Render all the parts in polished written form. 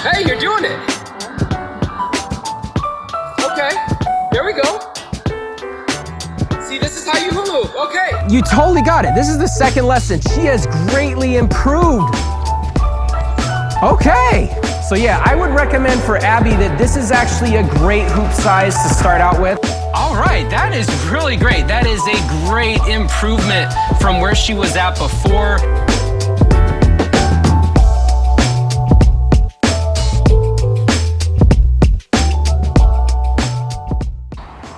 Hey, you're doing it. Okay, there we go. See, this is how you hula hoop. Okay. You totally got it. This is the second lesson. She has greatly improved. Okay. So yeah, I would recommend for Abby that this is actually a great hoop size to start out with. All right, that is really great. That is a great improvement from where she was at before.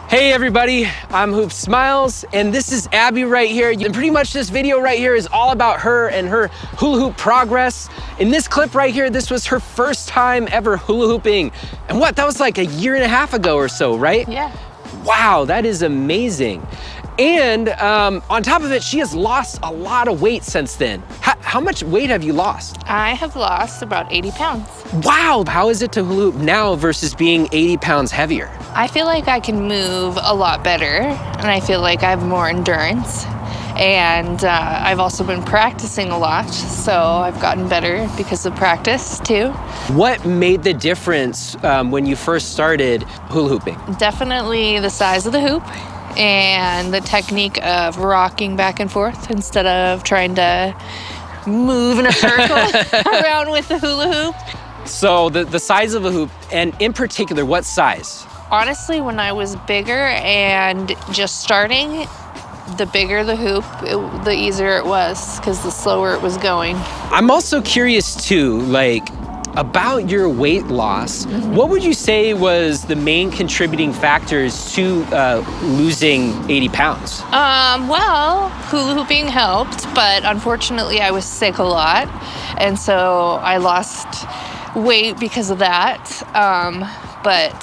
Hey everybody, I'm 𝗵𝗲𝗄𝗵𝗲, and this is Abby right here. And pretty much this video right here is all about her and her hula hoop progress. In this clip right here, this was her first time ever hula hooping. And what, that was like a year and a half ago or so, right? Yeah. Wow, that is amazing. And on top of it, she has lost a lot of weight since then. How much weight have you lost? I have lost about 80 pounds. Wow, how is it to hula hoop now versus being 80 pounds heavier? I feel like I can move a lot better, and I feel like I have more endurance. And I've also been practicing a lot, so I've gotten better because of practice too. What made the difference when you first started hula hooping? Definitely the size of the hoop and the technique of rocking back and forth instead of trying to move in a circle around with the hula hoop. So the size of the hoop, and in particular, what size? Honestly, when I was bigger and just starting, the bigger the hoop, the easier it was because the slower it was going. I'm also curious too, like, about your weight loss. What would you say was the main contributing factors to losing 80 pounds? Well, hula hooping helped, but unfortunately I was sick a lot. And so I lost weight because of that. But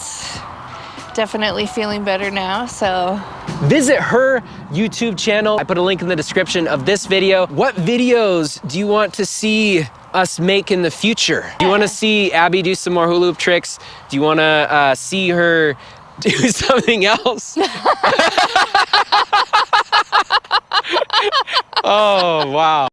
definitely feeling better now, so. Visit her YouTube channel. I put a link in the description of this video. What videos do you want to see us make in the future? Do you want to see Abby do some more hula hoop tricks? Do you want to see her do something else? Oh, wow.